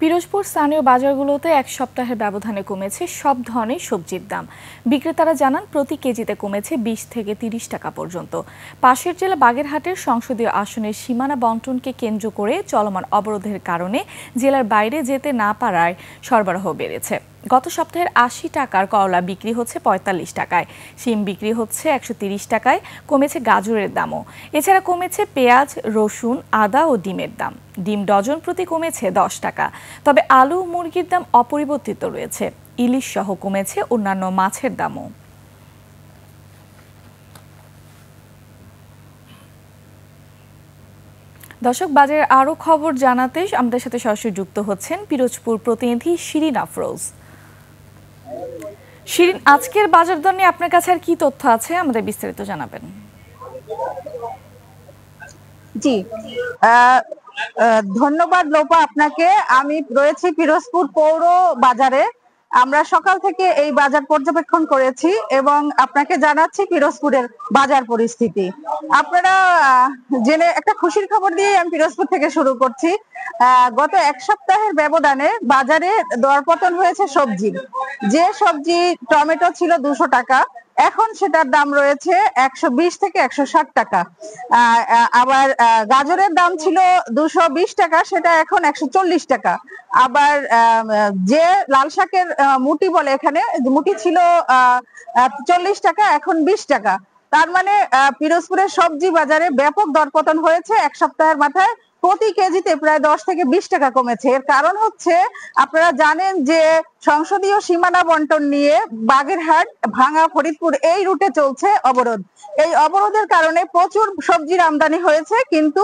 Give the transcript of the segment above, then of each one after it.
পিরোজপুর স্থানীয় বাজারগুলোতে এক সপ্তাহের ব্যবধানে কমেছে সব ধরনের সবজির দাম। বিক্রেতারা জানান প্রতি কেজিতে কমেছে 20 থেকে 30 টাকা পর্যন্ত। পাশের জেলা বাগেরহাটের সংসদীয় আসনের সীমানা বণ্টনকে কেন্দ্র করে চলমান অবরোধের কারণে জেলার বাইরে যেতে না পারায় সরবরাহ বেড়েছে। গত সপ্তাহের 80 টাকার করলা বিক্রি হচ্ছে 45 টাকায়, শিম বিক্রি হচ্ছে 130 টাকায়, কমেছে গাজরের দামও। এছাড়া কমেছে পেঁয়াজ, রসুন, আদা ও ডিমের দাম। ডিম ডজন প্রতি কমেছে 10 টাকা। তবে আলু, মুরগির দাম অপরিবর্তিত রয়েছে। ইলিশ সহ কমেছে অন্যান্য মাছের দামও। দর্শক, বাজারের আরো খবর জানাতে আমাদের সাথে সরাসরি যুক্ত হচ্ছেন পিরোজপুর প্রতিনিধি শিরিন আফরোজ। শিরিন, আজকের বাজার দর নিয়ে আপনার কাছে আর কি তথ্য আছে, আমাদের বিস্তারিত জানাবেন। জি, ধন্যবাদ লোপা আপনাকে। আমি রয়েছি পিরোজপুর পৌর বাজারে। আমরা সকাল থেকে এই বাজার পর্যবেক্ষণ করেছি এবং আপনাকে জানাচ্ছি পিরোজপুরের বাজার পরিস্থিতি। আপনারা জেনে একটা খুশির খবর দিয়ে আমি পিরোজপুর থেকে শুরু করছি। গত এক সপ্তাহের ব্যবধানে বাজারে দরপতন হয়েছে সবজির। যে সবজি টমেটো ছিল 200 টাকা, এখন সেটার দাম রয়েছে 120 থেকে 160 টাকা। আবার গাজরের দাম ছিল 220 টাকা, সেটা এখন 140 টাকা। আবার যে লাল শাকের মুটি বলে, এখানে মুটি ছিল 40 টাকা, এখন 20 টাকা। তার মানে পিরোজপুরের সবজি বাজারে ব্যাপক দরপতন হয়েছে এক সপ্তাহের মাথায়। প্রতি কেজিতে প্রায় 10 থেকে 20 টাকা কমেছে। এর কারণ হচ্ছে, আপনারা জানেন যে সংসদীয় সীমানা বণ্টন নিয়ে বাগেরহাট, ভাঙ্গা, ফরিদপুর এই রুটে চলছে অবরোধ। এই অবরোধের কারণে প্রচুর সবজির আমদানি হয়েছে, কিন্তু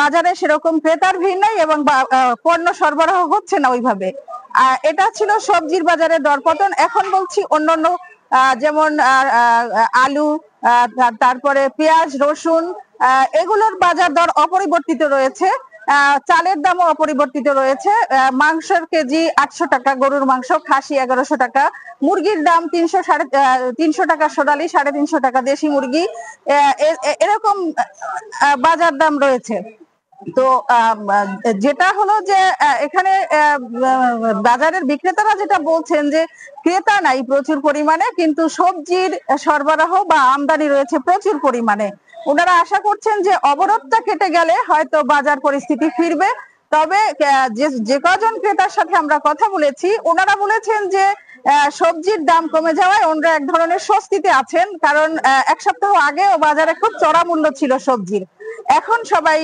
বাজারে সেরকম ক্রেতার ভিড় নাই এবং পণ্য সরবরাহ হচ্ছে না ওইভাবে। এটা ছিল সবজির বাজারে দরপতন। এখন বলছি অন্যান্য যেমন আলু, তারপরে পেঁয়াজ, রসুন, এগুলোর বাজার দর অপরিবর্তিত রয়েছে। চালের দামও অপরিবর্তিত রয়েছে। মাংসের কেজি 800 টাকা, গরুর মাংস, খাসি 1100 টাকা, মুরগির দাম 300 টাকা সোনালী, 350 টাকা দেশি মুরগি, এরকম বাজার দাম রয়েছে। তো যেটা হলো যে এখানে বাজারের বিক্রেতারা যেটা বলছেন যে ক্রেতা নাই প্রচুর পরিমাণে, কিন্তু সবজির সরবরাহ বা আমদানি রয়েছে প্রচুর পরিমাণে। ওনারা আশা করছেন যে অবরোধটা কেটে গেলে হয়তো বাজার পরিস্থিতি ফিরবে। তবে যে কজন ক্রেতার সাথে আমরা কথা বলেছি, ওনারা বলেছেন যে সবজির দাম কমে যাওয়ায় ওনারা এক ধরনের স্বস্তিতে আছেন। কারণ এক সপ্তাহ আগেও বাজারে খুব চড়া মূল্য ছিল সবজির। এখন সবাই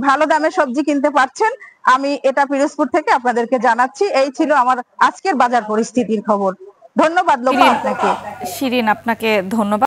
ভালো দামে সবজি কিনতে পারছেন। আমি এটা পিরোজপুর থেকে আপনাদেরকে জানাচ্ছি। এই ছিল আমার আজকের বাজার পরিস্থিতির খবর। ধন্যবাদ লোপা আপনাকে। শিরিন, আপনাকে ধন্যবাদ।